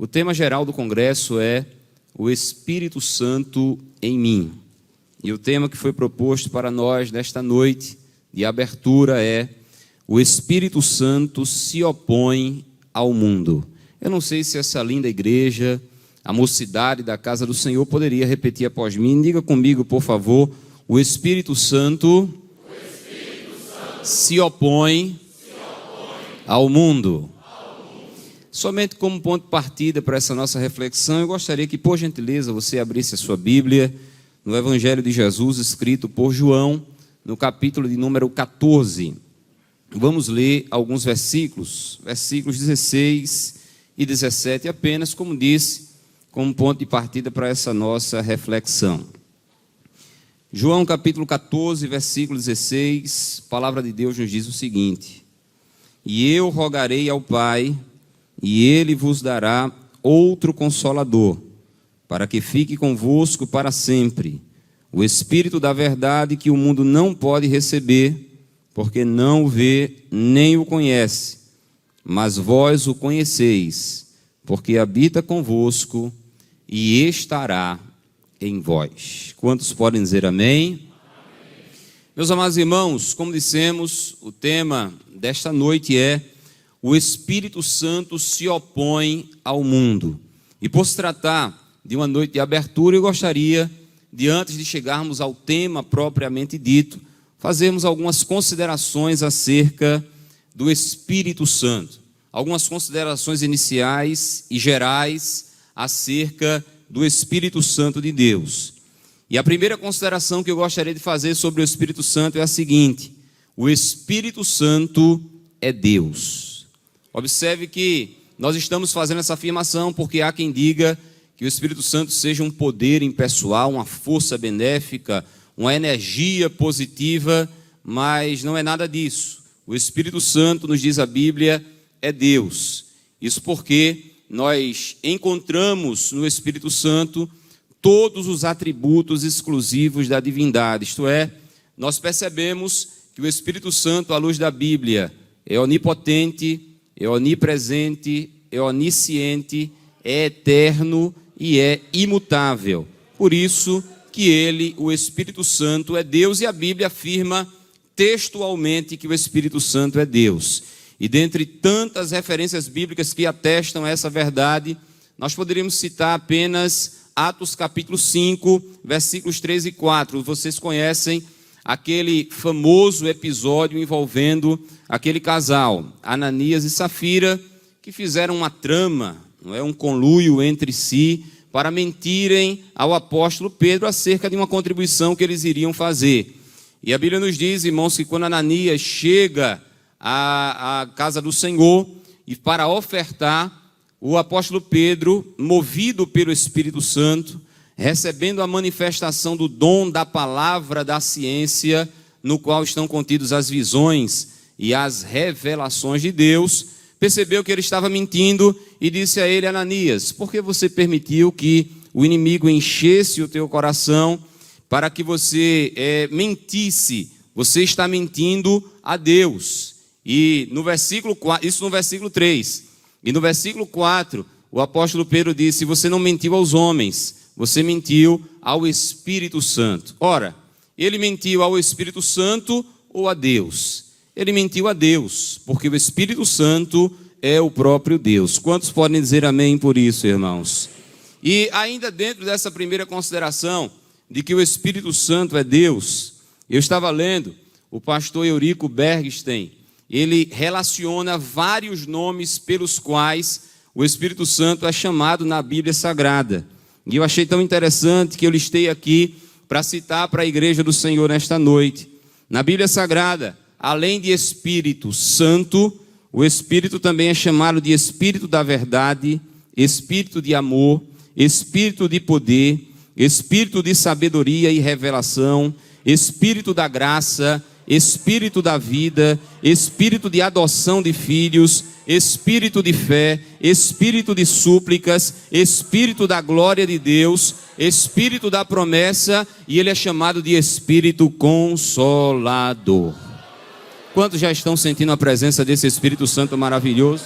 O tema geral do congresso é o Espírito Santo em mim. E o tema que foi proposto para nós nesta noite de abertura é: o Espírito Santo se opõe ao mundo. Eu não sei se essa linda igreja, a mocidade da casa do Senhor, poderia repetir após mim. Diga comigo, por favor: o Espírito Santo, se opõe ao mundo. Somente como ponto de partida para essa nossa reflexão, eu gostaria que, por gentileza, você abrisse a sua Bíblia no Evangelho de Jesus, escrito por João, no capítulo de número 14. Vamos ler alguns versículos 16 e 17 apenas, como disse, como ponto de partida para essa nossa reflexão. João capítulo 14, versículo 16, a palavra de Deus nos diz o seguinte: e eu rogarei ao Pai, e Ele vos dará outro Consolador, para que fique convosco para sempre, o Espírito da verdade, que o mundo não pode receber, porque não o vê nem o conhece, mas vós o conheceis, porque habita convosco e estará em vós. Quantos podem dizer amém? Amém. Meus amados irmãos, como dissemos, o tema desta noite é: o Espírito Santo se opõe ao mundo. E por se tratar de uma noite de abertura, eu gostaria de, antes de chegarmos ao tema propriamente dito, fazermos algumas considerações acerca do Espírito Santo. Algumas considerações iniciais e gerais acerca do Espírito Santo de Deus. E a primeira consideração que eu gostaria de fazer sobre o Espírito Santo é a seguinte: o Espírito Santo é Deus. Observe que nós estamos fazendo essa afirmação porque há quem diga que o Espírito Santo seja um poder impessoal, uma força benéfica, uma energia positiva, mas não é nada disso. O Espírito Santo, nos diz a Bíblia, é Deus. Isso porque nós encontramos no Espírito Santo todos os atributos exclusivos da divindade. Isto é, nós percebemos que o Espírito Santo, à luz da Bíblia, é onipotente, é onipresente, é onisciente, é eterno e é imutável. Por isso que ele, o Espírito Santo, é Deus, e a Bíblia afirma textualmente que o Espírito Santo é Deus. E dentre tantas referências bíblicas que atestam essa verdade, nós poderíamos citar apenas Atos capítulo 5, versículos 3 e 4. Vocês conhecem aquele famoso episódio envolvendo aquele casal, Ananias e Safira, que fizeram uma trama, não é, um conluio entre si, para mentirem ao apóstolo Pedro acerca de uma contribuição que eles iriam fazer. E a Bíblia nos diz, irmãos, que quando Ananias chega à casa do Senhor e para ofertar, o apóstolo Pedro, movido pelo Espírito Santo, recebendo a manifestação do dom da palavra da ciência, no qual estão contidos as visões e as revelações de Deus, percebeu que ele estava mentindo e disse a ele: Ananias, por que você permitiu que o inimigo enchesse o teu coração para que você mentisse? Você está mentindo a Deus. E no versículo 4, isso no versículo 3, e no versículo 4, o apóstolo Pedro disse: você não mentiu aos homens, você mentiu ao Espírito Santo. Ora, ele mentiu ao Espírito Santo ou a Deus? Ele mentiu a Deus, porque o Espírito Santo é o próprio Deus. Quantos podem dizer amém por isso, irmãos? E ainda dentro dessa primeira consideração de que o Espírito Santo é Deus, eu estava lendo o pastor Eurico Bergstein. Ele relaciona vários nomes pelos quais o Espírito Santo é chamado na Bíblia Sagrada. E eu achei tão interessante que eu listei aqui para citar para a igreja do Senhor nesta noite. Na Bíblia Sagrada, além de Espírito Santo, o Espírito também é chamado de Espírito da verdade, Espírito de amor, Espírito de poder, Espírito de sabedoria e revelação, Espírito da graça, Espírito da vida, Espírito de adoção de filhos, Espírito de fé, Espírito de súplicas, Espírito da glória de Deus, Espírito da promessa, e ele é chamado de Espírito Consolador. Quantos já estão sentindo a presença desse Espírito Santo maravilhoso?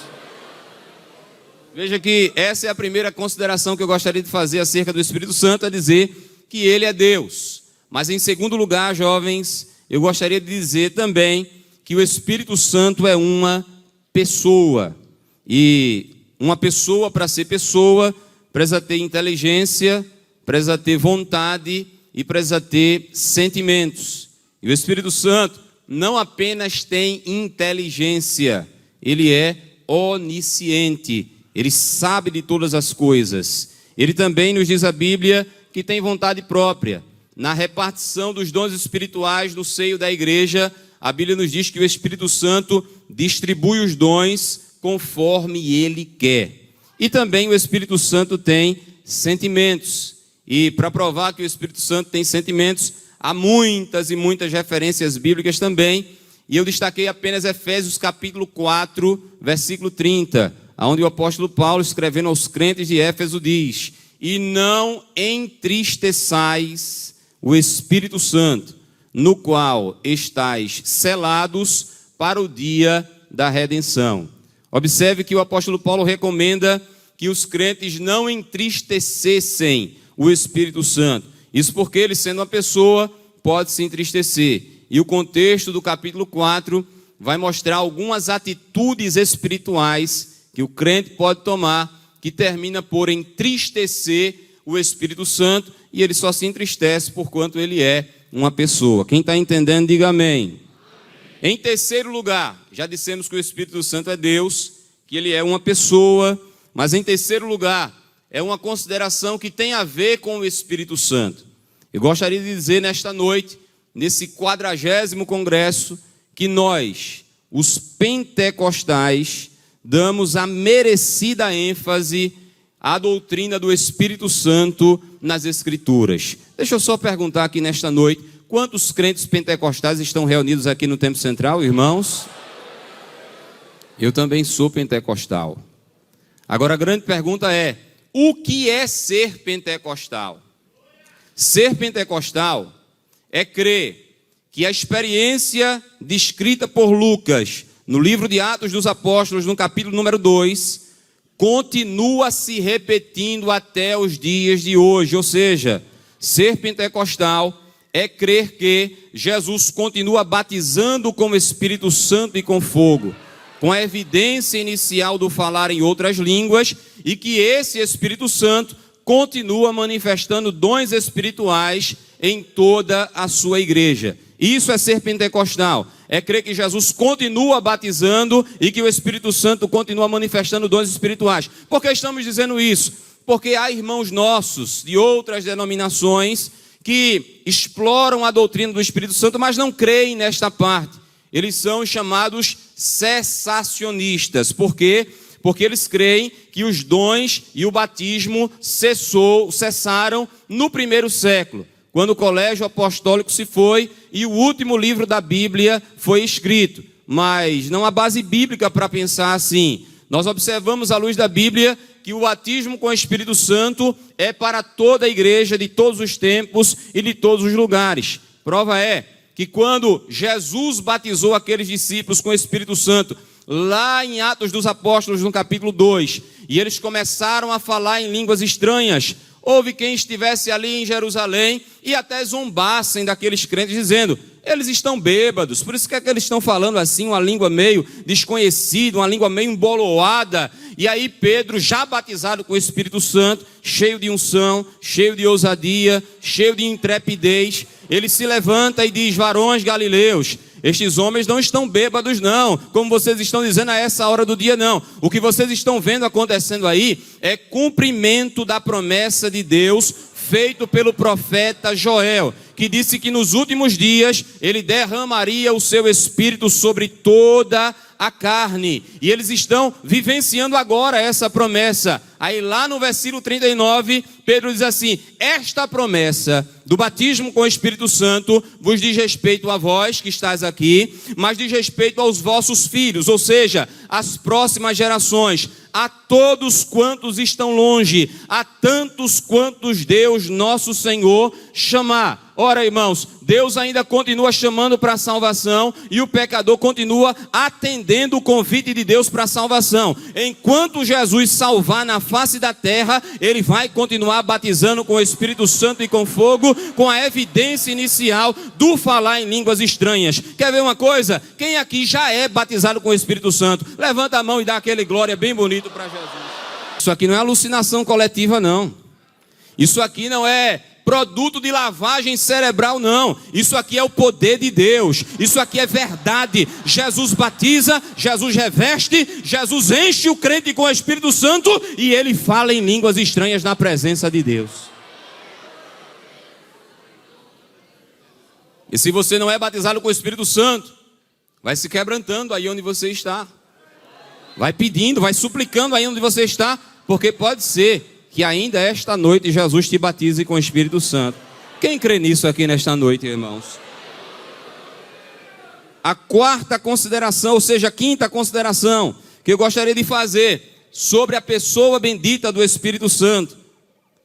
Veja que essa é a primeira consideração que eu gostaria de fazer acerca do Espírito Santo, é dizer que ele é Deus. Mas em segundo lugar, jovens, eu gostaria de dizer também que o Espírito Santo é uma pessoa. E uma pessoa, para ser pessoa, precisa ter inteligência, precisa ter vontade e precisa ter sentimentos. E o Espírito Santo não apenas tem inteligência, ele é onisciente, ele sabe de todas as coisas. Ele também nos diz a Bíblia que tem vontade própria. Na repartição dos dons espirituais no seio da igreja, a Bíblia nos diz que o Espírito Santo distribui os dons conforme ele quer. E também o Espírito Santo tem sentimentos. E para provar que o Espírito Santo tem sentimentos, há muitas e muitas referências bíblicas também. E eu destaquei apenas Efésios capítulo 4, versículo 30, onde o apóstolo Paulo, escrevendo aos crentes de Éfeso, diz: e não entristeçais o Espírito Santo, no qual estáis selados para o dia da redenção. Observe que o apóstolo Paulo recomenda que os crentes não entristecessem o Espírito Santo. Isso porque ele, sendo uma pessoa, pode se entristecer. E o contexto do capítulo 4 vai mostrar algumas atitudes espirituais que o crente pode tomar, que termina por entristecer o Espírito Santo, e ele só se entristece porquanto ele é uma pessoa. Quem está entendendo, diga amém. Em terceiro lugar, já dissemos que o Espírito Santo é Deus, que ele é uma pessoa, mas em terceiro lugar, é uma consideração que tem a ver com o Espírito Santo. Eu gostaria de dizer nesta noite, nesse 40º congresso, que nós, os pentecostais, damos a merecida ênfase à doutrina do Espírito Santo nas Escrituras. Deixa eu só perguntar aqui nesta noite, quantos crentes pentecostais estão reunidos aqui no Templo Central, irmãos? Eu também sou pentecostal. Agora a grande pergunta é, o que é ser pentecostal? Ser pentecostal é crer que a experiência descrita por Lucas, no livro de Atos dos Apóstolos, no capítulo número 2, continua se repetindo até os dias de hoje. Ou seja, ser pentecostal é crer que Jesus continua batizando com o Espírito Santo e com fogo, com a evidência inicial do falar em outras línguas, e que esse Espírito Santo continua manifestando dons espirituais em toda a sua igreja. Isso é ser pentecostal, é crer que Jesus continua batizando e que o Espírito Santo continua manifestando dons espirituais. Por que estamos dizendo isso? Porque há irmãos nossos de outras denominações que exploram a doutrina do Espírito Santo, mas não creem nesta parte. Eles são chamados cessacionistas. Por quê? Porque eles creem que os dons e o batismo cessaram no primeiro século, quando o colégio apostólico se foi e o último livro da Bíblia foi escrito. Mas não há base bíblica para pensar assim. Nós observamos à luz da Bíblia que o batismo com o Espírito Santo é para toda a igreja de todos os tempos e de todos os lugares. Prova é que quando Jesus batizou aqueles discípulos com o Espírito Santo, lá em Atos dos Apóstolos, no capítulo 2, e eles começaram a falar em línguas estranhas, houve quem estivesse ali em Jerusalém e até zombassem daqueles crentes, dizendo: eles estão bêbados, por isso que eles estão falando assim, uma língua meio desconhecida, uma língua meio emboloada. E aí Pedro, já batizado com o Espírito Santo, cheio de unção, cheio de ousadia, cheio de intrepidez, ele se levanta e diz: varões galileus, estes homens não estão bêbados não, como vocês estão dizendo a essa hora do dia não. O que vocês estão vendo acontecendo aí é cumprimento da promessa de Deus feito pelo profeta Joel, que disse que nos últimos dias ele derramaria o seu espírito sobre toda a carne, e eles estão vivenciando agora essa promessa. Aí lá no versículo 39, Pedro diz assim: esta promessa do batismo com o Espírito Santo vos diz respeito a vós que estáis aqui, mas diz respeito aos vossos filhos, ou seja, às próximas gerações, a todos quantos estão longe, a tantos quantos Deus nosso Senhor chamar. Ora, irmãos, Deus ainda continua chamando para a salvação e o pecador continua atendendo o convite de Deus para a salvação. Enquanto Jesus salvar na face da terra, Ele vai continuar batizando com o Espírito Santo e com fogo, com a evidência inicial do falar em línguas estranhas. Quer ver uma coisa? Quem aqui já é batizado com o Espírito Santo? Levanta a mão e dá aquele glória bem bonito para Jesus. Isso aqui não é alucinação coletiva, não. Isso aqui não é produto de lavagem cerebral, não. Isso aqui é o poder de Deus. Isso aqui é verdade. Jesus batiza, Jesus reveste, Jesus enche o crente com o Espírito Santo e ele fala em línguas estranhas na presença de Deus. E se você não é batizado com o Espírito Santo, vai se quebrantando aí onde você está. Vai pedindo, vai suplicando aí onde você está, porque pode ser que ainda esta noite Jesus te batize com o Espírito Santo. Quem crê nisso aqui nesta noite, irmãos? A quarta consideração, ou seja, a quinta consideração que eu gostaria de fazer sobre a pessoa bendita do Espírito Santo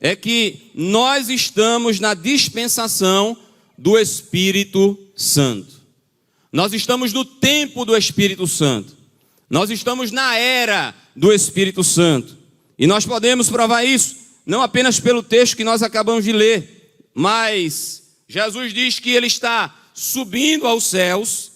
é que nós estamos na dispensação do Espírito Santo. Nós estamos no tempo do Espírito Santo. Nós estamos na era do Espírito Santo. E nós podemos provar isso, não apenas pelo texto que nós acabamos de ler, mas Jesus diz que ele está subindo aos céus,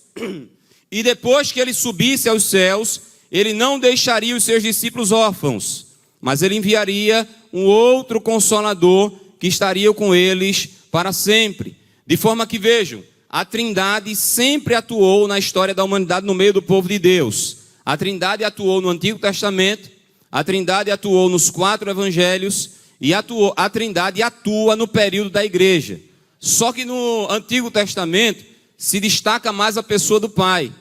e depois que ele subisse aos céus, ele não deixaria os seus discípulos órfãos, mas ele enviaria um outro Consolador que estaria com eles para sempre. De forma que vejam, a Trindade sempre atuou na história da humanidade no meio do povo de Deus. A Trindade atuou no Antigo Testamento, a Trindade atuou nos 4 evangelhos e a Trindade atua no período da igreja. Só que no Antigo Testamento se destaca mais a pessoa do Pai.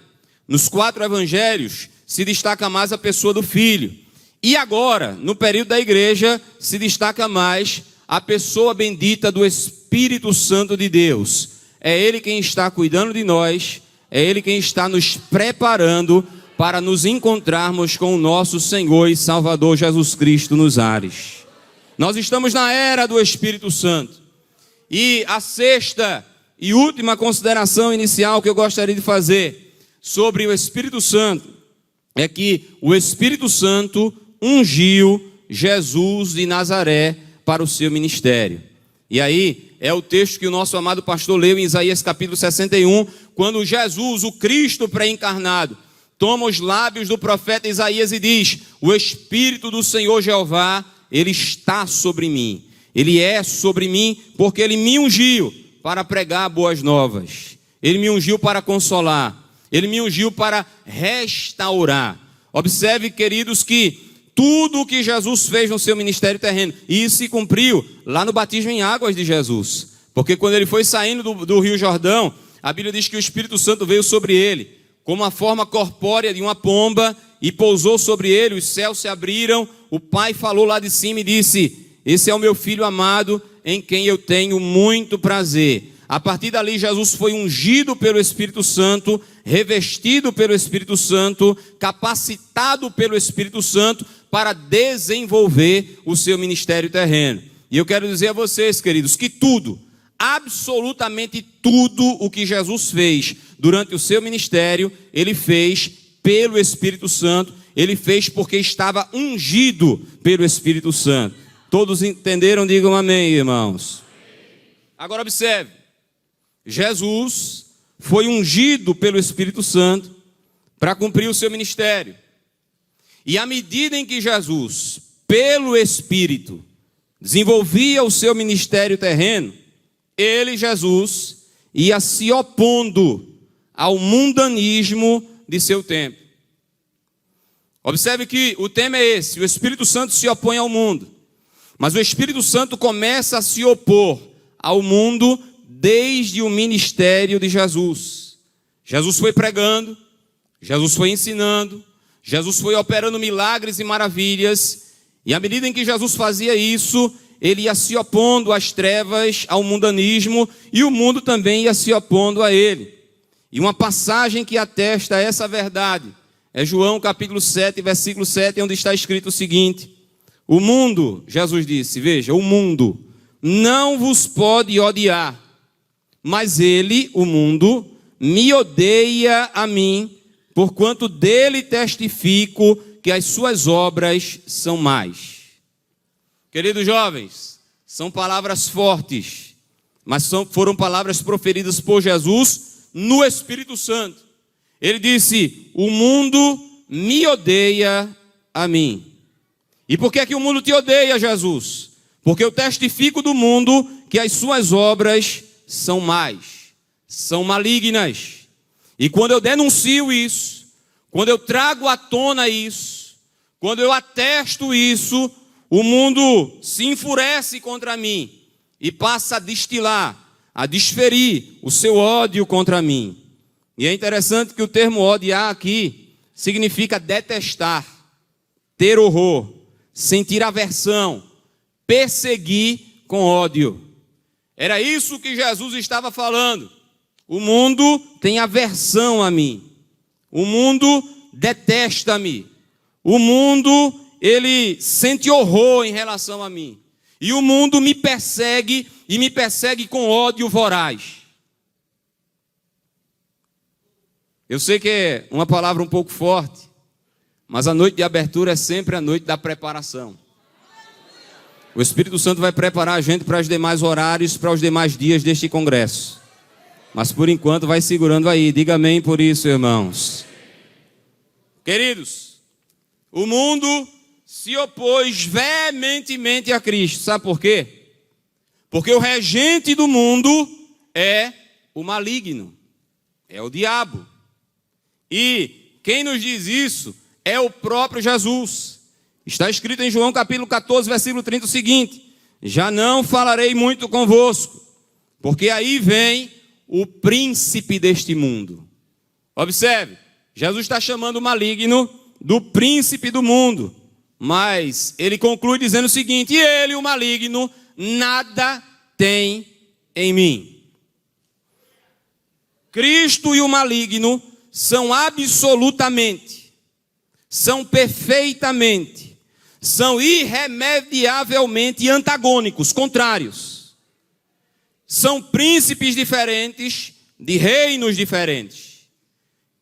Nos 4 evangelhos se destaca mais a pessoa do Filho. E agora, no período da igreja, se destaca mais a pessoa bendita do Espírito Santo de Deus. É Ele quem está cuidando de nós, é Ele quem está nos preparando para nos encontrarmos com o nosso Senhor e Salvador Jesus Cristo nos ares. Nós estamos na era do Espírito Santo. E a sexta e última consideração inicial que eu gostaria de fazer sobre o Espírito Santo é que o Espírito Santo ungiu Jesus de Nazaré para o seu ministério. E aí é o texto que o nosso amado pastor leu em Isaías capítulo 61, quando Jesus, o Cristo pré-encarnado, toma os lábios do profeta Isaías e diz: o Espírito do Senhor Jeová, Ele está sobre mim. Ele é sobre mim porque Ele me ungiu para pregar boas novas. Ele me ungiu para consolar. Ele me ungiu para restaurar. Observe, queridos, que tudo o que Jesus fez no seu ministério terreno, e isso se cumpriu lá no batismo em águas de Jesus. Porque quando ele foi saindo do Rio Jordão, a Bíblia diz que o Espírito Santo veio sobre ele como a forma corpórea de uma pomba, e pousou sobre ele, os céus se abriram, o Pai falou lá de cima e disse: esse é o meu Filho amado, em quem eu tenho muito prazer. A partir dali, Jesus foi ungido pelo Espírito Santo, revestido pelo Espírito Santo, capacitado pelo Espírito Santo para desenvolver o seu ministério terreno. E eu quero dizer a vocês, queridos, que tudo, absolutamente tudo o que Jesus fez durante o seu ministério, ele fez pelo Espírito Santo, ele fez porque estava ungido pelo Espírito Santo. Todos entenderam? Digam amém, irmãos. Agora observe, Jesus foi ungido pelo Espírito Santo para cumprir o seu ministério. E à medida em que Jesus, pelo Espírito, desenvolvia o seu ministério terreno, ele, Jesus, ia se opondo ao mundanismo de seu tempo. Observe que o tema é esse: o Espírito Santo se opõe ao mundo. Mas o Espírito Santo começa a se opor ao mundo desde o ministério de Jesus. Jesus foi pregando, Jesus foi ensinando, Jesus foi operando milagres e maravilhas. E à medida em que Jesus fazia isso, ele ia se opondo às trevas, ao mundanismo, e o mundo também ia se opondo a ele. E uma passagem que atesta essa verdade é João capítulo 7, versículo 7, onde está escrito o seguinte: o mundo, Jesus disse, veja, o mundo não vos pode odiar, mas ele, o mundo, me odeia a mim, porquanto dele testifico que as suas obras são más. Queridos jovens, são palavras fortes, mas foram palavras proferidas por Jesus no Espírito Santo. Ele disse: o mundo me odeia a mim. E por que é que o mundo te odeia, Jesus? Porque eu testifico do mundo que as suas obras são más, são malignas. E quando eu denuncio isso, quando eu trago à tona isso, quando eu atesto isso, o mundo se enfurece contra mim e passa a destilar, a desferir o seu ódio contra mim. E é interessante que o termo odiar aqui significa detestar, ter horror, sentir aversão, perseguir com ódio. Era isso que Jesus estava falando. O mundo tem aversão a mim. O mundo detesta-me. O mundo, ele sente horror em relação a mim. E o mundo me persegue, e me persegue com ódio voraz. Eu sei que é uma palavra um pouco forte, mas a noite de abertura é sempre a noite da preparação. O Espírito Santo vai preparar a gente para os demais horários, para os demais dias deste congresso. Mas por enquanto vai segurando aí. Diga amém por isso, irmãos. Queridos, o mundo se opôs veementemente a Cristo. Sabe por quê? Porque o regente do mundo é o maligno, é o diabo. E quem nos diz isso é o próprio Jesus. Está escrito em João capítulo 14, versículo 30 o seguinte: já não falarei muito convosco, porque aí vem o príncipe deste mundo. Observe, Jesus está chamando o maligno do príncipe do mundo, mas ele conclui dizendo o seguinte: e ele, o maligno, nada tem em mim. Cristo e o maligno são absolutamente, são perfeitamente, são irremediavelmente antagônicos, contrários. São príncipes diferentes, de reinos diferentes.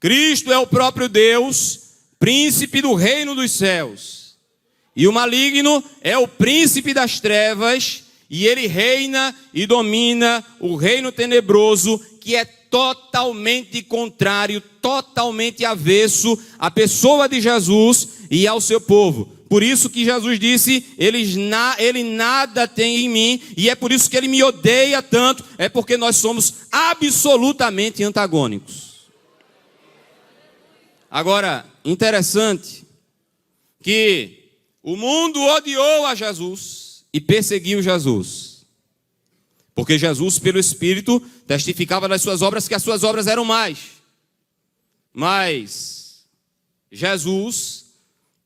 Cristo é o próprio Deus, príncipe do reino dos céus. E o maligno é o príncipe das trevas, e ele reina e domina o reino tenebroso, que é totalmente contrário, totalmente avesso à pessoa de Jesus e ao seu povo. Por isso que Jesus disse: ele nada tem em mim, e é por isso que ele me odeia tanto, é porque nós somos absolutamente antagônicos. Agora, interessante que o mundo odiou a Jesus e perseguiu Jesus, porque Jesus, pelo Espírito, testificava das suas obras que as suas obras eram más. Mas Jesus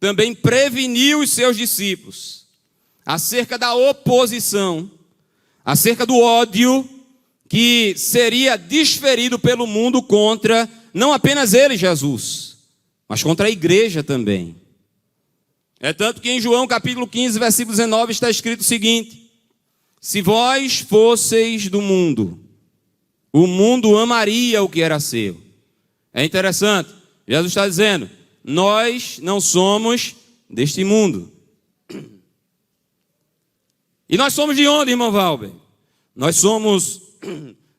também preveniu os seus discípulos acerca da oposição, acerca do ódio que seria desferido pelo mundo contra, não apenas ele, Jesus, mas contra a igreja também. É tanto que em João capítulo 15, versículo 19, está escrito o seguinte: se vós fosseis do mundo, o mundo amaria o que era seu. É interessante, Jesus está dizendo: nós não somos deste mundo. E nós somos de onde, irmão Valber? Nós somos,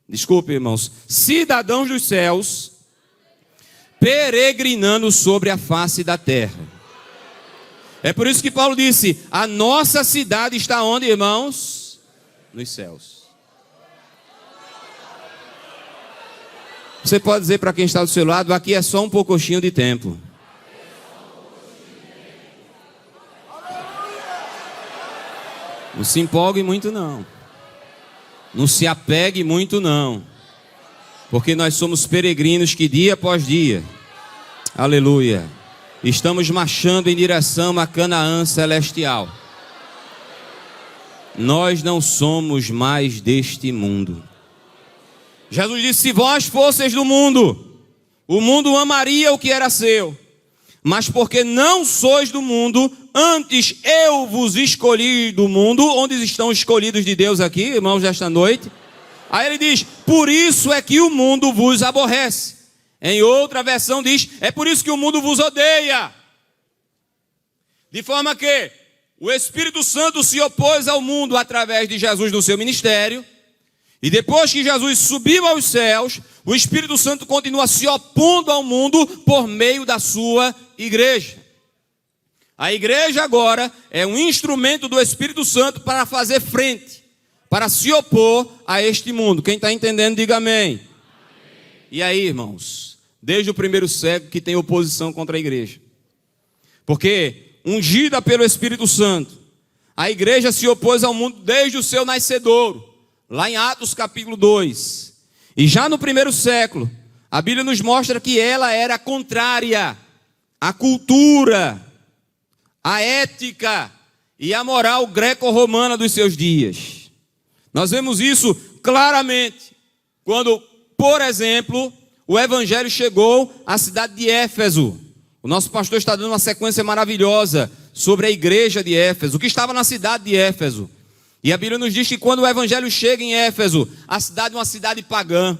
desculpe, irmãos, cidadãos dos céus, peregrinando sobre a face da terra. É por isso que Paulo disse: a nossa cidade está onde, irmãos? Nos céus. Você pode dizer para quem está do seu lado: aqui é só um pouquinho de tempo. Não se empolgue muito não. Não se apegue muito não. Porque nós somos peregrinos que dia após dia, aleluia, estamos marchando em direção a Canaã celestial. Nós não somos mais deste mundo. Jesus disse: se vós fosseis do mundo, o mundo amaria o que era seu. Mas porque não sois do mundo, antes eu vos escolhi do mundo. Onde estão escolhidos de Deus aqui, irmãos, desta noite? Aí ele diz, por isso é que o mundo vos aborrece. Em outra versão diz, é por isso que o mundo vos odeia. De forma que o Espírito Santo se opôs ao mundo através de Jesus no seu ministério. E depois que Jesus subiu aos céus, o Espírito Santo continua se opondo ao mundo por meio da sua igreja. A igreja agora é um instrumento do Espírito Santo para fazer frente, para se opor a este mundo. Quem está entendendo, diga amém. E aí, irmãos, desde o primeiro século que tem oposição contra a igreja. Porque, ungida pelo Espírito Santo, a igreja se opôs ao mundo desde o seu nascedouro, lá em Atos capítulo 2. E já no primeiro século, a Bíblia nos mostra que ela era contrária à cultura, à ética e à moral greco-romana dos seus dias. Nós vemos isso claramente quando, por exemplo, o evangelho chegou à cidade de Éfeso. O nosso pastor está dando uma sequência maravilhosa sobre a igreja de Éfeso, que estava na cidade de Éfeso. E a Bíblia nos diz que quando o evangelho chega em Éfeso, a cidade é uma cidade pagã,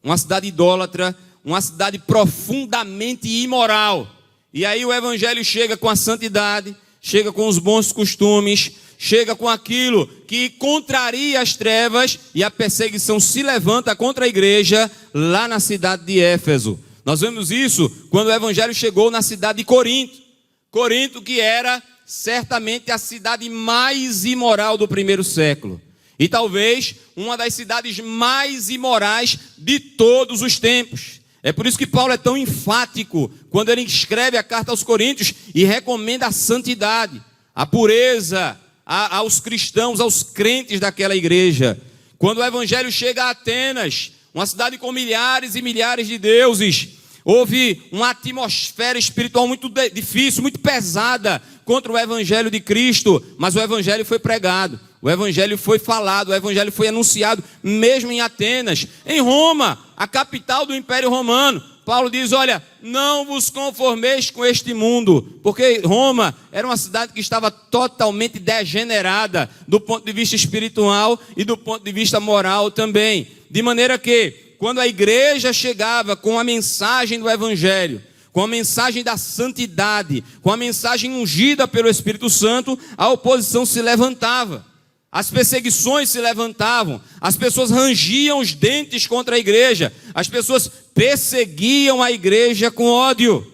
uma cidade idólatra, uma cidade profundamente imoral. E aí o evangelho chega com a santidade, chega com os bons costumes, chega com aquilo que contraria as trevas, e a perseguição se levanta contra a igreja lá na cidade de Éfeso. Nós vemos isso quando o evangelho chegou na cidade de Corinto. Corinto, que era certamente a cidade mais imoral do primeiro século. E talvez uma das cidades mais imorais de todos os tempos. É por isso que Paulo é tão enfático quando ele escreve a carta aos Coríntios e recomenda a santidade, a pureza aos cristãos, aos crentes daquela igreja. Quando o evangelho chega a Atenas, uma cidade com milhares e milhares de deuses, houve uma atmosfera espiritual muito difícil, muito pesada contra o evangelho de Cristo, mas o evangelho foi pregado, o evangelho foi falado, o evangelho foi anunciado, mesmo em Atenas. Em Roma, a capital do Império Romano, Paulo diz, olha, não vos conformeis com este mundo, porque Roma era uma cidade que estava totalmente degenerada, do ponto de vista espiritual e do ponto de vista moral também, de maneira que, quando a igreja chegava com a mensagem do evangelho, com a mensagem da santidade, com a mensagem ungida pelo Espírito Santo, a oposição se levantava, as perseguições se levantavam, as pessoas rangiam os dentes contra a igreja, as pessoas perseguiam a igreja com ódio.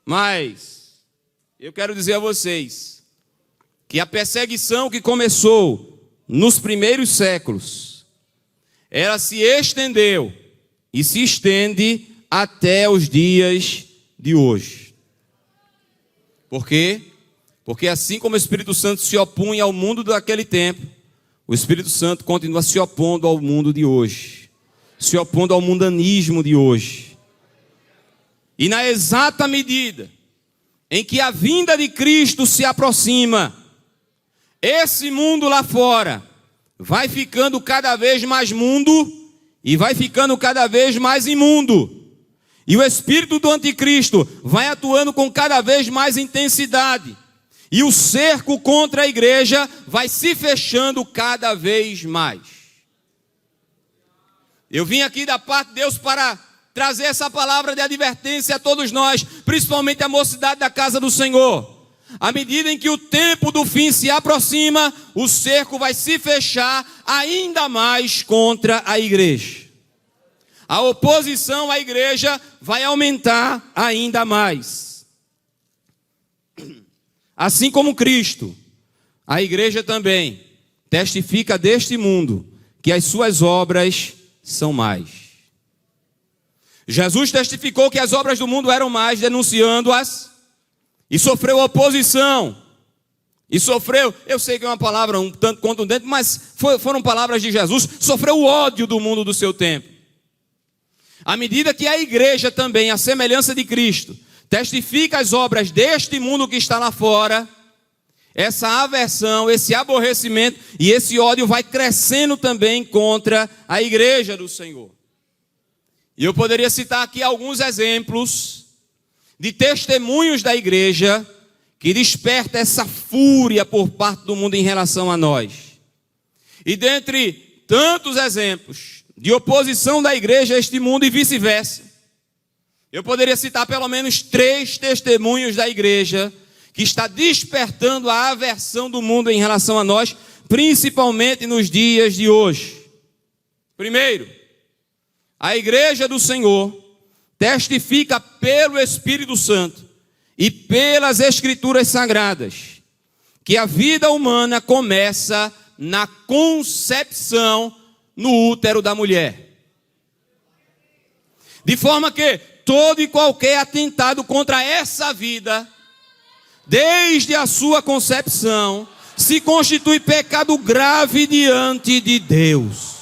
Mas eu quero dizer a vocês que a perseguição que começou nos primeiros séculos, ela se estendeu e se estende até os dias de hoje. Por quê? Porque assim como o Espírito Santo se opunha ao mundo daquele tempo, o Espírito Santo continua se opondo ao mundo de hoje, se opondo ao mundanismo de hoje. E na exata medida em que a vinda de Cristo se aproxima, esse mundo lá fora vai ficando cada vez mais mundo e vai ficando cada vez mais imundo. E o espírito do anticristo vai atuando com cada vez mais intensidade. E o cerco contra a igreja vai se fechando cada vez mais. Eu vim aqui da parte de Deus para trazer essa palavra de advertência a todos nós, principalmente a mocidade da casa do Senhor. À medida em que o tempo do fim se aproxima, o cerco vai se fechar ainda mais contra a igreja. A oposição à igreja vai aumentar ainda mais. Assim como Cristo, a igreja também testifica deste mundo que as suas obras são mais. Jesus testificou que as obras do mundo eram mais, denunciando-as, e sofreu oposição. E sofreu, eu sei que é uma palavra um tanto contundente, mas foram palavras de Jesus, sofreu o ódio do mundo do seu tempo. À medida que a igreja também, à semelhança de Cristo, testifica as obras deste mundo que está lá fora, essa aversão, esse aborrecimento e esse ódio vai crescendo também contra a igreja do Senhor. E eu poderia citar aqui alguns exemplos de testemunhos da igreja que desperta essa fúria por parte do mundo em relação a nós. E dentre tantos exemplos de oposição da igreja a este mundo e vice-versa. Eu poderia citar pelo menos 3 testemunhos da igreja que está despertando a aversão do mundo em relação a nós, principalmente nos dias de hoje. Primeiro, a igreja do Senhor testifica pelo Espírito Santo e pelas Escrituras Sagradas que a vida humana começa na concepção no útero da mulher. De forma que todo e qualquer atentado contra essa vida, desde a sua concepção, se constitui pecado grave diante de Deus.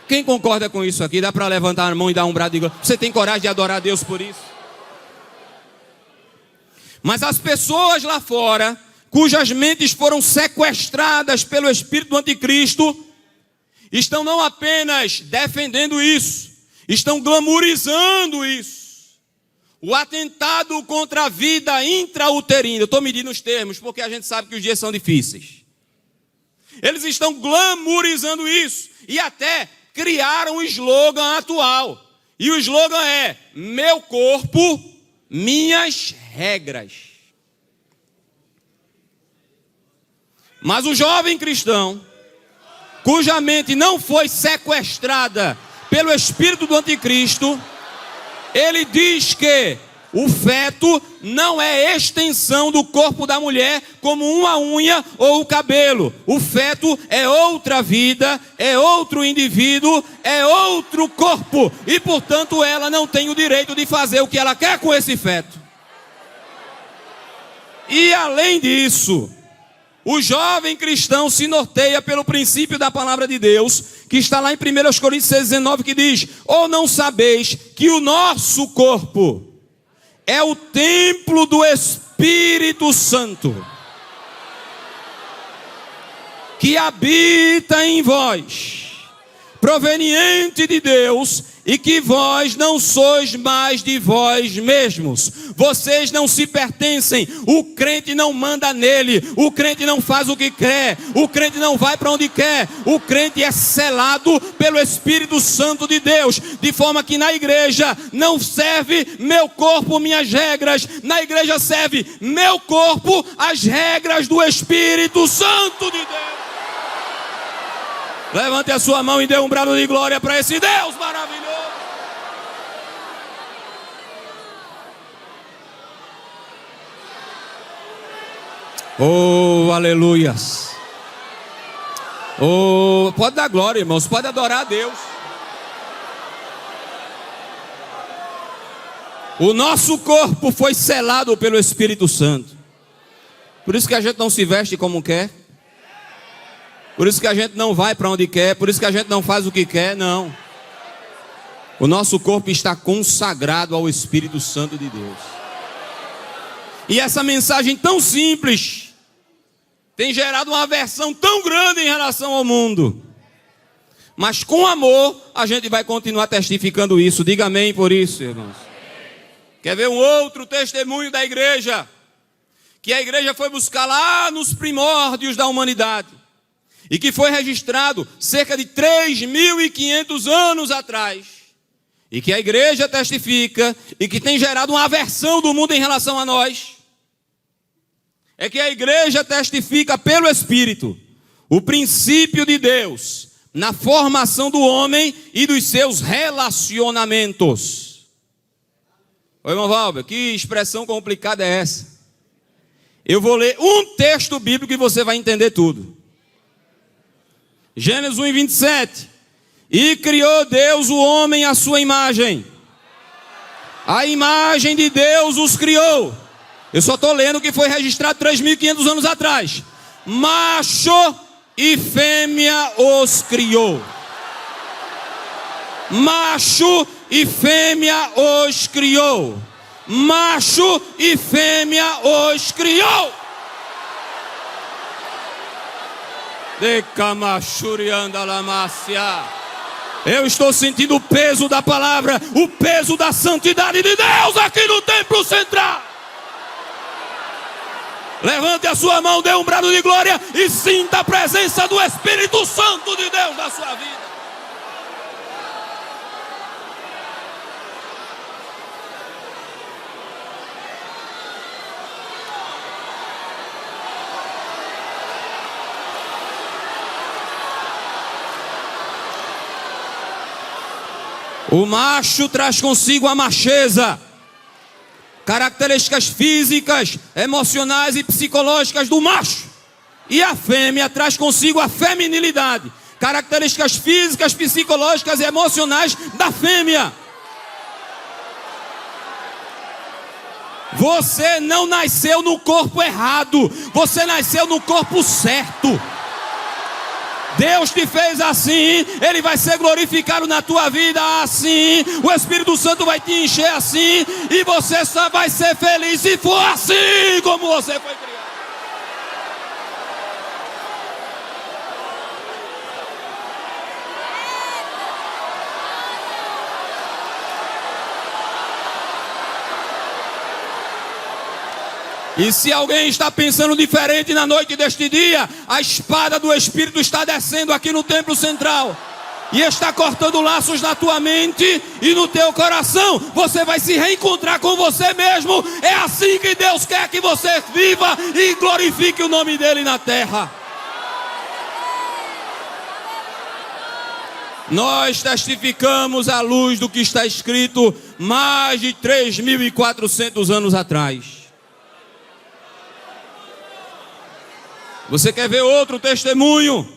Quem concorda com isso aqui? Dá para levantar a mão e dar um brado de glória? Você tem coragem de adorar a Deus por isso? Mas as pessoas lá fora, cujas mentes foram sequestradas pelo espírito do anticristo, estão não apenas defendendo isso, estão glamourizando isso. O atentado contra a vida intrauterina. Eu estou medindo os termos, porque a gente sabe que os dias são difíceis. Eles estão glamourizando isso. E até criaram um slogan atual. E o slogan é: meu corpo, minhas regras. Mas o jovem cristão, cuja mente não foi sequestrada pelo espírito do anticristo, ele diz que o feto não é extensão do corpo da mulher como uma unha ou o cabelo. O feto é outra vida, é outro indivíduo, é outro corpo. E, portanto, ela não tem o direito de fazer o que ela quer com esse feto. E, além disso, o jovem cristão se norteia pelo princípio da palavra de Deus, que está lá em 1 Coríntios 6,19, que diz: ou não sabeis que o nosso corpo é o templo do Espírito Santo, que habita em vós, proveniente de Deus, e que vós não sois mais de vós mesmos. Vocês não se pertencem. O crente não manda nele. O crente não faz o que quer. O crente não vai para onde quer. O crente é selado pelo Espírito Santo de Deus. De forma que na igreja não serve meu corpo, minhas regras. Na igreja serve meu corpo, as regras do Espírito Santo de Deus. Levante a sua mão e dê um brado de glória para esse Deus maravilhoso. Oh, aleluias. Oh, pode dar glória, irmãos, pode adorar a Deus. O nosso corpo foi selado pelo Espírito Santo. Por isso que a gente não se veste como quer. Por isso que a gente não vai para onde quer. Por isso que a gente não faz o que quer, não. O nosso corpo está consagrado ao Espírito Santo de Deus. E essa mensagem tão simples tem gerado uma aversão tão grande em relação ao mundo. Mas com amor a gente vai continuar testificando isso. Diga amém por isso, irmãos. Quer ver um outro testemunho da igreja? Que a igreja foi buscar lá nos primórdios da humanidade. E que foi registrado cerca de 3.500 anos atrás. E que a igreja testifica e que tem gerado uma aversão do mundo em relação a nós. É que a igreja testifica pelo Espírito o princípio de Deus na formação do homem e dos seus relacionamentos. Oi, irmão Valber, que expressão complicada é essa? Eu vou ler um texto bíblico e você vai entender tudo. Gênesis 1:27. E criou Deus o homem à sua imagem. A imagem de Deus os criou. Eu só estou lendo o que foi registrado 3.500 anos atrás. Macho e fêmea os criou. Macho e fêmea os criou. Macho e fêmea os criou. De camachurianda lamácia. Eu estou sentindo o peso da palavra, o peso da santidade de Deus aqui no templo central. Levante a sua mão, dê um brado de glória e sinta a presença do Espírito Santo de Deus na sua vida. O macho traz consigo a macheza, características físicas, emocionais e psicológicas do macho. E a fêmea traz consigo a feminilidade, características físicas, psicológicas e emocionais da fêmea. Você não nasceu no corpo errado, você nasceu no corpo certo. Deus te fez assim, Ele vai ser glorificado na tua vida assim, o Espírito Santo vai te encher assim, e você só vai ser feliz se for assim como você foi criado. E se alguém está pensando diferente na noite deste dia, a espada do Espírito está descendo aqui no templo central e está cortando laços na tua mente e no teu coração. Você vai se reencontrar com você mesmo. É assim que Deus quer que você viva e glorifique o nome dele na terra. Nós testificamos à luz do que está escrito mais de 3.400 anos atrás. Você quer ver outro testemunho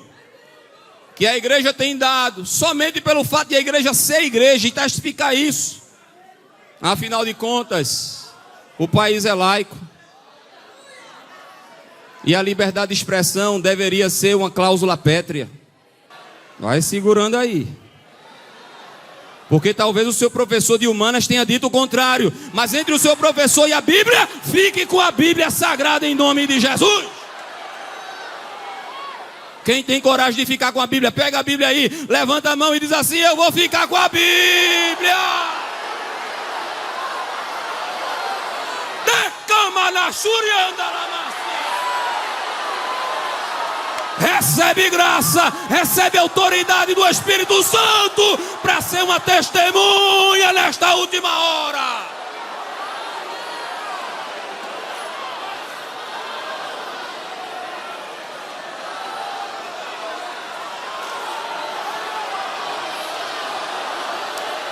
que a igreja tem dado, somente pelo fato de a igreja ser igreja e testificar isso? Afinal de contas, o país é laico e a liberdade de expressão deveria ser uma cláusula pétrea. Vai segurando aí, porque talvez o seu professor de humanas tenha dito o contrário, mas entre o seu professor e a Bíblia, fique com a Bíblia sagrada em nome de Jesus. Quem tem coragem de ficar com a Bíblia, pega a Bíblia aí, levanta a mão e diz assim: eu vou ficar com a Bíblia. Recebe graça, recebe autoridade do Espírito Santo para ser uma testemunha nesta última hora.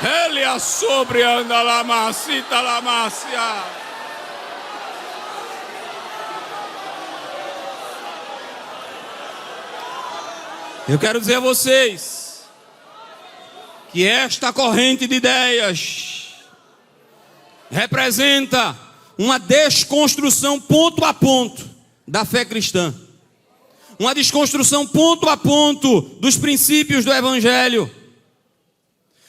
Ele a sobre anda la macita la macia. Eu quero dizer a vocês que esta corrente de ideias representa uma desconstrução ponto a ponto da fé cristã, uma desconstrução ponto a ponto dos princípios do Evangelho.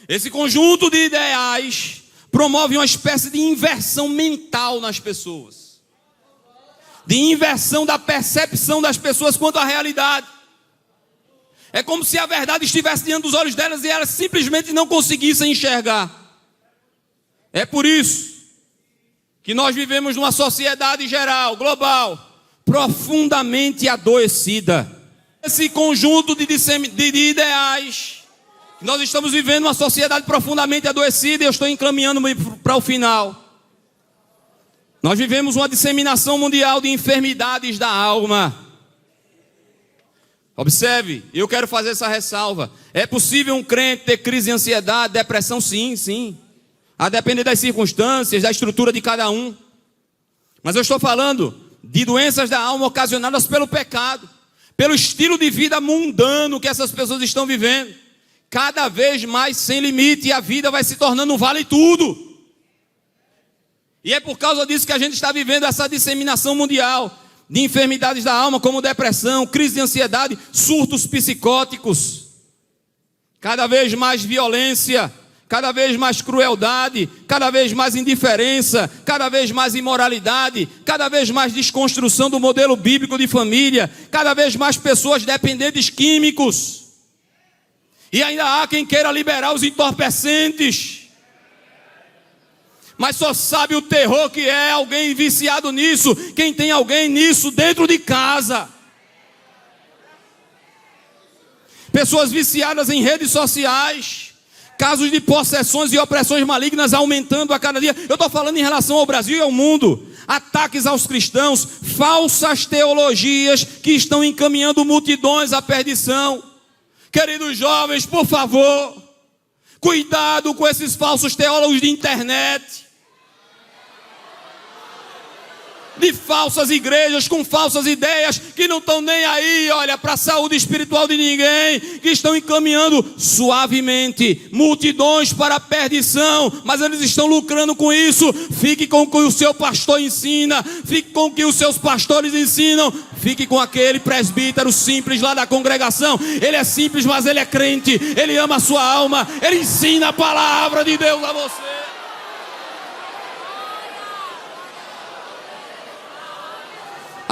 Esse conjunto de ideais promove uma espécie de inversão mental nas pessoas, de inversão da percepção das pessoas quanto à realidade. É como se a verdade estivesse diante dos olhos delas e elas simplesmente não conseguissem enxergar. É por isso que nós vivemos numa sociedade geral, global, profundamente adoecida. Esse conjunto de ideais, nós estamos vivendo uma sociedade profundamente adoecida, e eu estou encaminhando-me para o final. Nós vivemos uma disseminação mundial de enfermidades da alma. Observe, eu quero fazer essa ressalva. É possível um crente ter crise de ansiedade, depressão? Sim, sim. A depender das circunstâncias, da estrutura de cada um. Mas eu estou falando de doenças da alma ocasionadas pelo pecado, pelo estilo de vida mundano que essas pessoas estão vivendo. Cada vez mais sem limite, e a vida vai se tornando um vale tudo. E é por causa disso que a gente está vivendo essa disseminação mundial de enfermidades da alma, como depressão, crise de ansiedade, surtos psicóticos. Cada vez mais violência, cada vez mais crueldade, cada vez mais indiferença, cada vez mais imoralidade, cada vez mais desconstrução do modelo bíblico de família, cada vez mais pessoas dependentes químicos. E ainda há quem queira liberar os entorpecentes. Mas só sabe o terror que é alguém viciado nisso, quem tem alguém nisso dentro de casa. Pessoas viciadas em redes sociais, casos de possessões e opressões malignas aumentando a cada dia. Eu estou falando em relação ao Brasil e ao mundo. Ataques aos cristãos, falsas teologias que estão encaminhando multidões à perdição. Queridos jovens, por favor, cuidado com esses falsos teólogos de internet, de falsas igrejas com falsas ideias, que não estão nem aí, olha, para a saúde espiritual de ninguém, que estão encaminhando suavemente multidões para a perdição, mas eles estão lucrando com isso. Fique com o que o seu pastor ensina, fique com o que os seus pastores ensinam, fique com aquele presbítero simples lá da congregação. Ele é simples, mas ele é crente, ele ama a sua alma, ele ensina a palavra de Deus a você.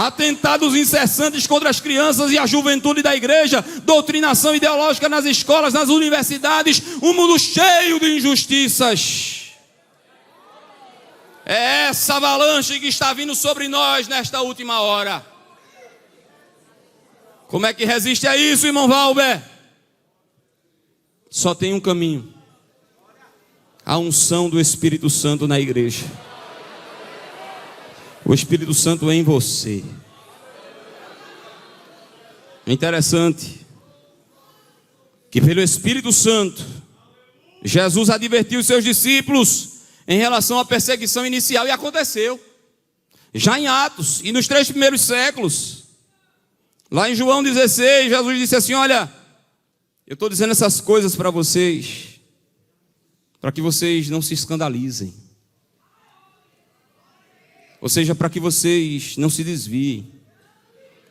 Atentados incessantes contra as crianças e a juventude da igreja, doutrinação ideológica nas escolas, nas universidades, um mundo cheio de injustiças. É essa avalanche que está vindo sobre nós nesta última hora. Como é que resiste a isso, irmão Valber? Só tem um caminho: a unção do Espírito Santo na igreja. O Espírito Santo é em você. É interessante que pelo Espírito Santo Jesus advertiu os seus discípulos em relação à perseguição inicial, e aconteceu já em Atos e nos 3 primeiros séculos. Lá em João 16, Jesus disse assim: olha, eu estou dizendo essas coisas para vocês, para que vocês não se escandalizem. Ou seja, para que vocês não se desviem,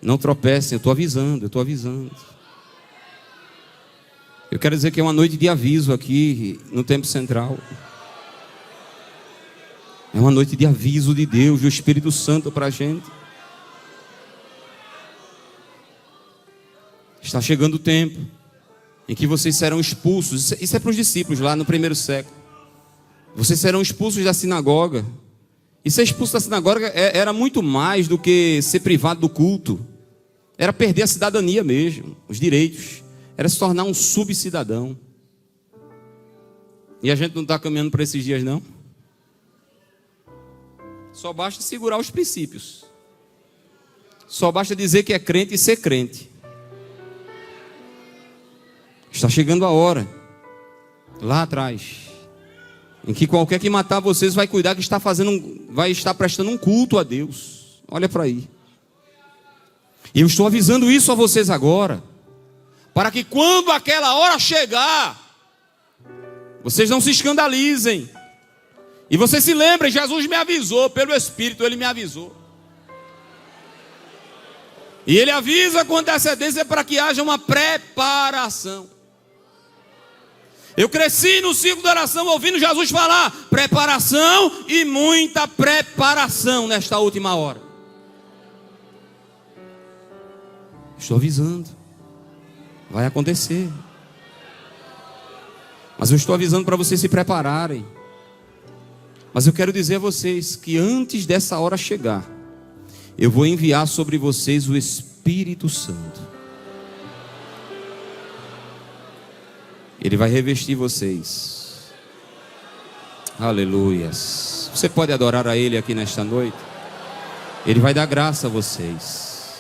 não tropecem. Eu estou avisando, Eu quero dizer que é uma noite de aviso aqui no Templo Central. É uma noite de aviso de Deus, do Espírito Santo para a gente. Está chegando o tempo em que vocês serão expulsos. Isso é para os discípulos lá no primeiro século. Vocês serão expulsos da sinagoga. E ser expulso da sinagoga era muito mais do que ser privado do culto. Era perder a cidadania mesmo, os direitos. Era se tornar um subcidadão. E a gente não está caminhando para esses dias, não. Só basta segurar os princípios. Só basta dizer que é crente e ser crente. Está chegando a hora, lá atrás, em que qualquer que matar vocês vai cuidar que vai estar prestando um culto a Deus. Olha para aí. E eu estou avisando isso a vocês agora, para que quando aquela hora chegar, vocês não se escandalizem. E vocês se lembrem, Jesus me avisou, pelo Espírito Ele me avisou. E Ele avisa com antecedência para que haja uma preparação. Eu cresci no ciclo da oração ouvindo Jesus falar preparação e muita preparação nesta última hora. Estou avisando. Vai acontecer. Mas eu estou avisando para vocês se prepararem. Mas eu quero dizer a vocês que antes dessa hora chegar, eu vou enviar sobre vocês o Espírito Santo. Ele vai revestir vocês. Aleluias. Você pode adorar a Ele aqui nesta noite. Ele vai dar graça a vocês.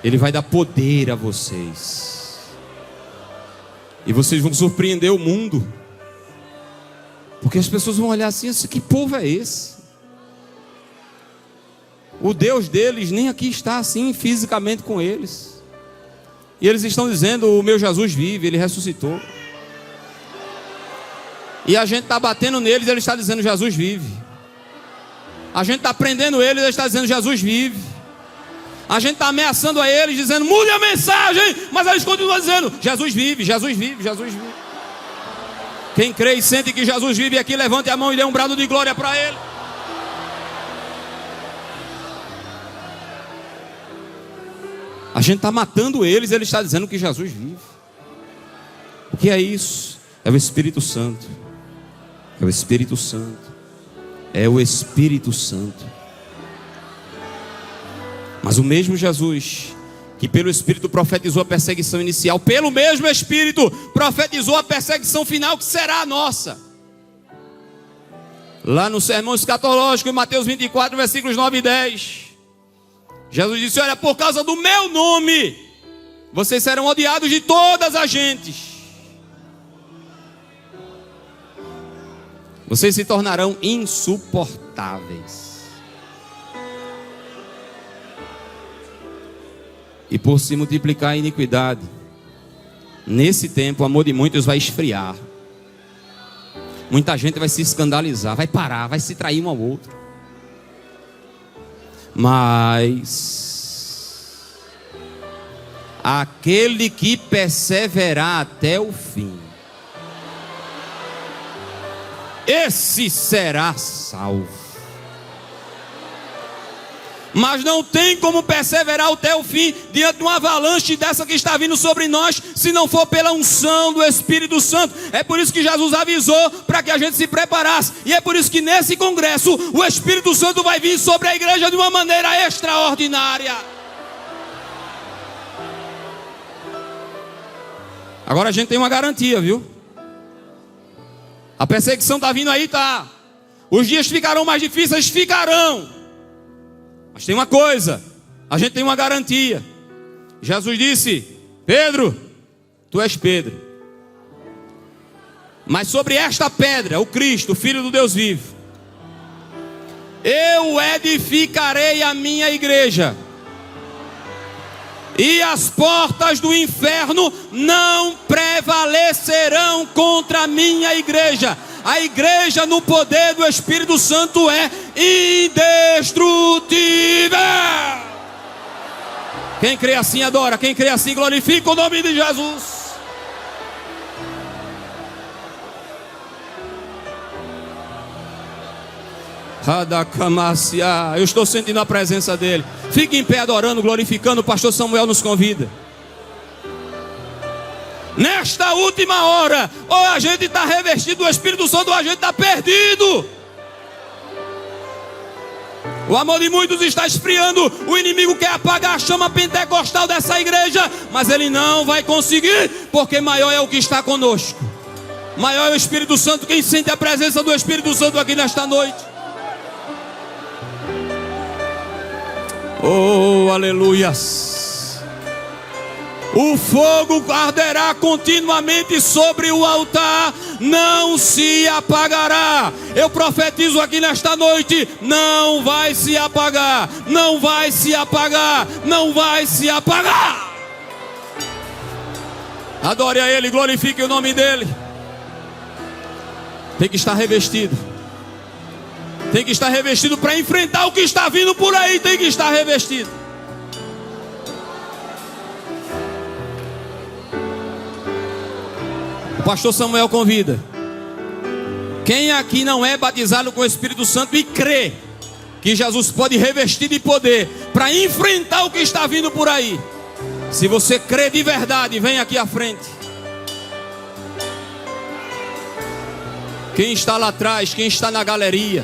Ele vai dar poder a vocês. E vocês vão surpreender o mundo. Porque as pessoas vão olhar assim: que povo é esse? O Deus deles nem aqui está assim fisicamente com eles. E eles estão dizendo: o meu Jesus vive, Ele ressuscitou. E a gente está batendo neles, Ele está dizendo: Jesus vive. A gente está prendendo eles, Ele está dizendo: Jesus vive. A gente está ameaçando a eles, dizendo: mude a mensagem. Mas eles continuam dizendo: Jesus vive, Jesus vive, Jesus vive. Quem crê e sente que Jesus vive aqui, levante a mão e dê um brado de glória para Ele. A gente está matando eles, Ele está dizendo que Jesus vive. O que é isso? É o Espírito Santo. É o Espírito Santo. É o Espírito Santo. Mas o mesmo Jesus que pelo Espírito profetizou a perseguição inicial, pelo mesmo Espírito profetizou a perseguição final, que será a nossa. Lá no sermão escatológico, em Mateus 24, versículos 9 e 10, Jesus disse: olha, por causa do meu nome, vocês serão odiados de todas as gentes. Vocês se tornarão insuportáveis. E por se multiplicar a iniquidade, nesse tempo o amor de muitos vai esfriar. Muita gente vai se escandalizar, vai parar, vai se trair um ao outro. Mas aquele que perseverar até o fim, esse será salvo. Mas não tem como perseverar até o fim diante de uma avalanche dessa que está vindo sobre nós, se não for pela unção do Espírito Santo. É por isso que Jesus avisou para que a gente se preparasse. E é por isso que nesse congresso o Espírito Santo vai vir sobre a igreja de uma maneira extraordinária. Agora a gente tem uma garantia, viu? A perseguição está vindo aí, tá? Os dias ficarão mais difíceis, ficarão. Mas tem uma coisa, a gente tem uma garantia. Jesus disse: Pedro, tu és Pedro, mas sobre esta pedra, o Cristo, o Filho do Deus vivo, eu edificarei a minha igreja, e as portas do inferno não prevalecerão contra a minha igreja. A igreja no poder do Espírito Santo é indestrutível. Quem crê assim adora, quem crê assim glorifica o nome de Jesus. Eu estou sentindo a presença dele. Fique em pé adorando, glorificando. O pastor Samuel nos convida. Nesta última hora, ou a gente está revestido do Espírito Santo, ou a gente está perdido. O amor de muitos está esfriando. O inimigo quer apagar a chama pentecostal dessa igreja, mas ele não vai conseguir, porque maior é o que está conosco. Maior é o Espírito Santo. Quem sente a presença do Espírito Santo aqui nesta noite? Oh, aleluias. O fogo arderá continuamente sobre o altar, não se apagará. Eu profetizo aqui nesta noite: não vai se apagar, não vai se apagar, não vai se apagar. Adore a Ele, glorifique o nome dEle. Tem que estar revestido. Tem que estar revestido para enfrentar o que está vindo por aí. Tem que estar revestido. O pastor Samuel convida. Quem aqui não é batizado com o Espírito Santo e crê que Jesus pode revestir de poder para enfrentar o que está vindo por aí? Se você crê de verdade, vem aqui à frente. Quem está lá atrás, quem está na galeria?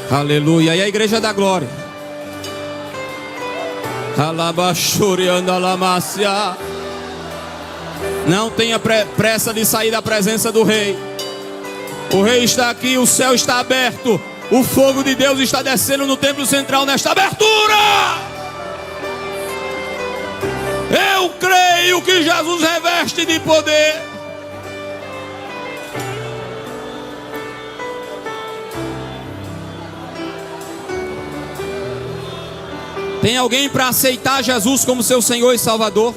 Aleluia. E a igreja da glória? Não tenha pressa de sair da presença do Rei. O Rei está aqui, o céu está aberto. O fogo de Deus está descendo no templo central nesta abertura. Eu creio que Jesus reveste de poder. Tem alguém para aceitar Jesus como seu Senhor e Salvador?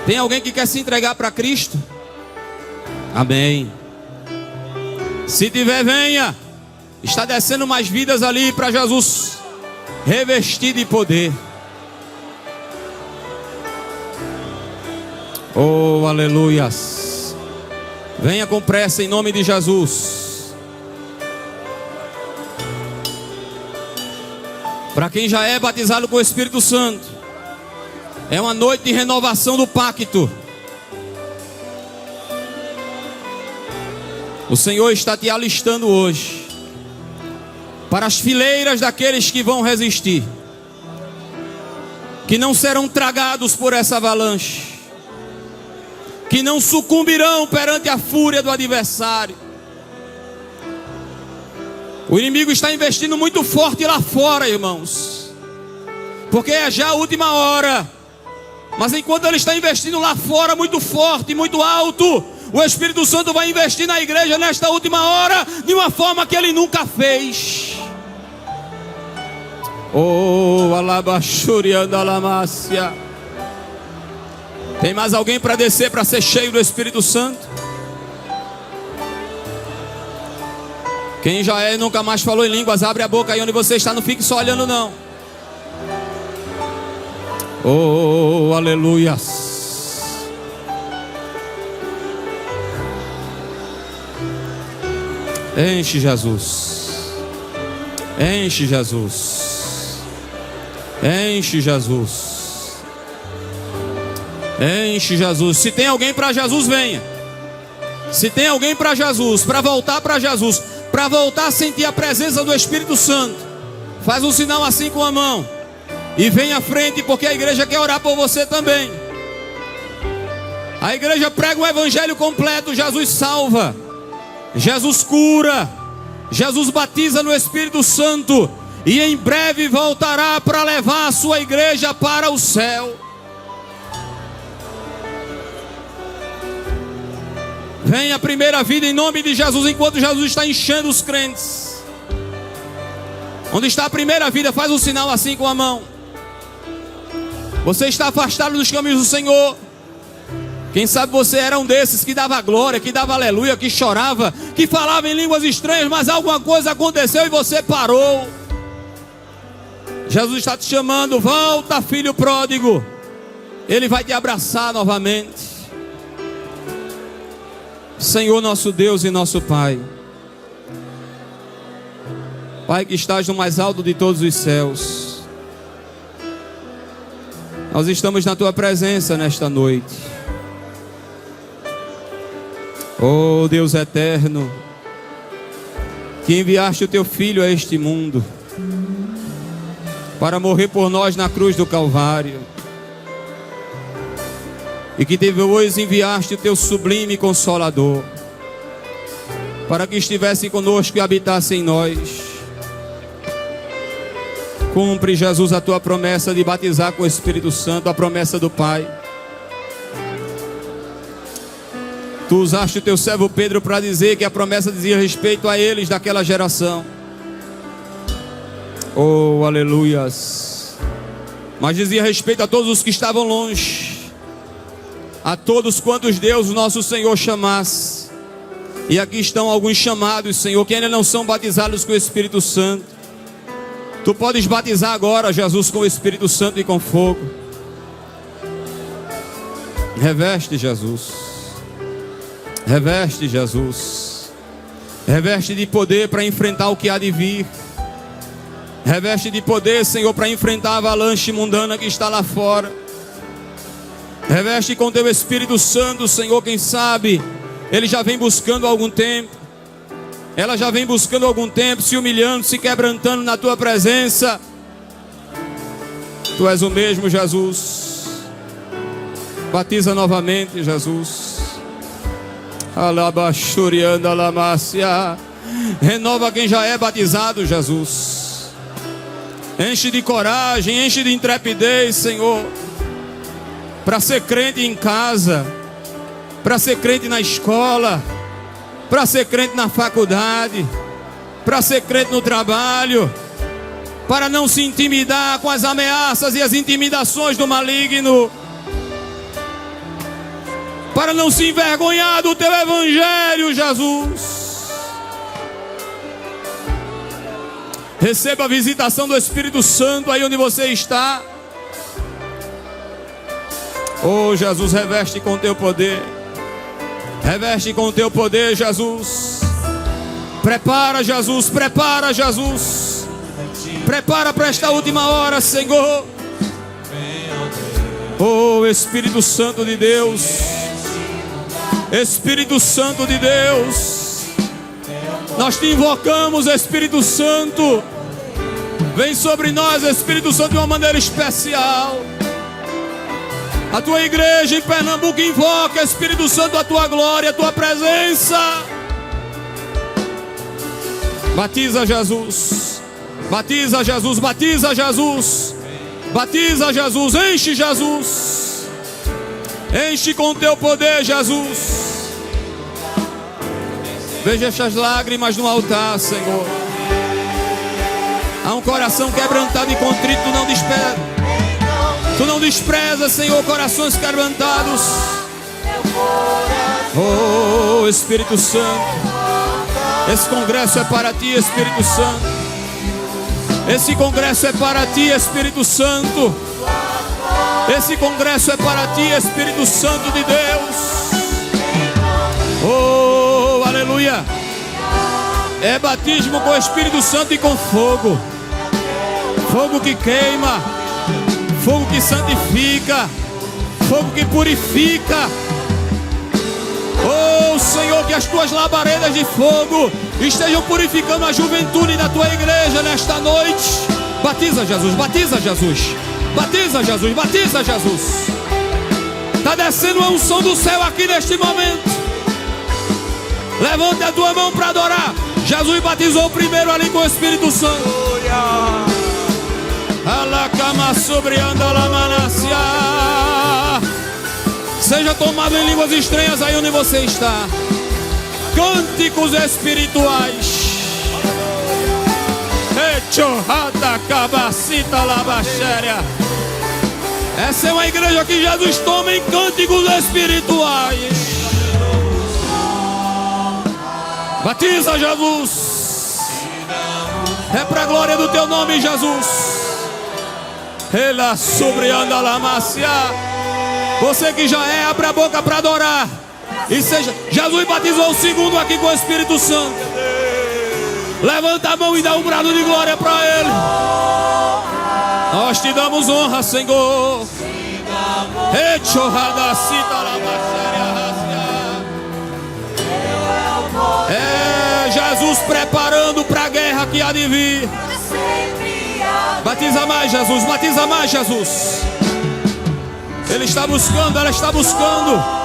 Tem alguém que quer se entregar para Cristo? Amém. Se tiver, venha. Está descendo mais vidas ali para Jesus revestir de poder. Oh, aleluias. Venha com pressa em nome de Jesus. Para quem já é batizado com o Espírito Santo, é uma noite de renovação do pacto. O Senhor está te alistando hoje para as fileiras daqueles que vão resistir, que não serão tragados por essa avalanche, que não sucumbirão perante a fúria do adversário. O inimigo está investindo muito forte lá fora, irmãos, porque é já a última hora. Mas enquanto ele está investindo lá fora muito forte, muito alto, o Espírito Santo vai investir na igreja nesta última hora de uma forma que ele nunca fez. Oh, alabachurianda alamácia. Tem mais alguém para descer, para ser cheio do Espírito Santo? Quem já é e nunca mais falou em línguas, abre a boca aí onde você está, não fique só olhando não. Oh, aleluias. Enche Jesus. Enche Jesus. Enche Jesus. Enche Jesus. Se tem alguém para Jesus, venha. Se tem alguém para Jesus, para voltar para Jesus, para voltar a sentir a presença do Espírito Santo, faz um sinal assim com a mão e vem à frente, porque a igreja quer orar por você também. A igreja prega o evangelho completo. Jesus salva, Jesus cura, Jesus batiza no Espírito Santo, e em breve voltará para levar a sua igreja para o céu. Vem a primeira vida em nome de Jesus, enquanto Jesus está enchendo os crentes. Onde está a primeira vida? Faz um sinal assim com a mão. Você está afastado dos caminhos do Senhor. Quem sabe você era um desses que dava glória, que dava aleluia, que chorava, que falava em línguas estranhas, mas alguma coisa aconteceu e você parou. Jesus está te chamando, volta, filho pródigo. Ele vai te abraçar novamente. Senhor nosso Deus e nosso Pai, Pai que estás no mais alto de todos os céus, nós estamos na Tua presença nesta noite. Oh Deus eterno, que enviaste o Teu Filho a este mundo para morrer por nós na cruz do Calvário, e que depois enviaste o Teu sublime Consolador para que estivesse conosco e habitasse em nós. Cumpre, Jesus, a Tua promessa de batizar com o Espírito Santo, a promessa do Pai. Tu usaste o Teu servo Pedro para dizer que a promessa dizia respeito a eles daquela geração. Oh, aleluias. Mas dizia respeito a todos os que estavam longe, a todos quantos Deus, nosso Senhor, chamasse. E aqui estão alguns chamados, Senhor, que ainda não são batizados com o Espírito Santo. Tu podes batizar agora, Jesus, com o Espírito Santo e com fogo. Reveste, Jesus. Reveste, Jesus. Reveste de poder para enfrentar o que há de vir. Reveste de poder, Senhor, para enfrentar a avalanche mundana que está lá fora. Reveste com Teu Espírito Santo, Senhor. Quem sabe ele já vem buscando há algum tempo, ela já vem buscando há algum tempo, se humilhando, se quebrantando na Tua presença. Tu és o mesmo, Jesus. Batiza novamente, Jesus. Alabachurianda alamácia. Renova quem já é batizado, Jesus. Enche de coragem, enche de intrepidez, Senhor, para ser crente em casa, para ser crente na escola, para ser crente na faculdade, para ser crente no trabalho, para não se intimidar com as ameaças e as intimidações do maligno, para não se envergonhar do Teu Evangelho, Jesus. Receba a visitação do Espírito Santo aí onde você está. Oh Jesus, reveste com Teu poder. Reveste com Teu poder, Jesus. Prepara, Jesus, prepara, Jesus. Prepara para esta última hora, Senhor. Oh Espírito Santo de Deus. Espírito Santo de Deus. Nós te invocamos, Espírito Santo. Vem sobre nós, Espírito Santo, de uma maneira especial. A tua igreja em Pernambuco invoca, Espírito Santo, a tua glória, a tua presença. Batiza Jesus. Batiza Jesus, batiza Jesus. Batiza Jesus, enche Jesus. Enche com teu poder, Jesus. Veja estas lágrimas no altar, Senhor. Há um coração quebrantado e contrito, tu não despreza. Tu não despreza, Senhor, corações quebrantados. Oh, Espírito Santo. Esse congresso é para ti, Espírito Santo. Esse congresso é para ti, Espírito Santo. Esse congresso é para ti, Espírito Santo de Deus. Oh, aleluia. É batismo com o Espírito Santo e com fogo. Fogo que queima, fogo que santifica, fogo que purifica. Oh, Senhor, que as tuas labaredas de fogo estejam purificando a juventude da tua igreja nesta noite. Batiza Jesus, batiza Jesus. Batiza Jesus, batiza Jesus. Está descendo a unção do céu aqui neste momento. Levante a tua mão para adorar. Jesus batizou primeiro ali com o Espírito Santo. Alacama sobre andalamanassia. Seja tomado em línguas estranhas aí onde você está. Cânticos espirituais. Echorrada cabacita labaxéria. Essa é uma igreja que Jesus toma em cânticos espirituais. Batiza, Jesus. É para a glória do teu nome, Jesus. Ela sobre andalamassia. Você que já é, abre a boca para adorar. E seja, Jesus batizou o segundo aqui com o Espírito Santo. Levanta a mão e dá um brado de glória para Ele. Nós te damos honra, Senhor. É Jesus preparando para a guerra que há de vir. Batiza mais, Jesus. Batiza mais, Jesus. Ele está buscando, ela está buscando.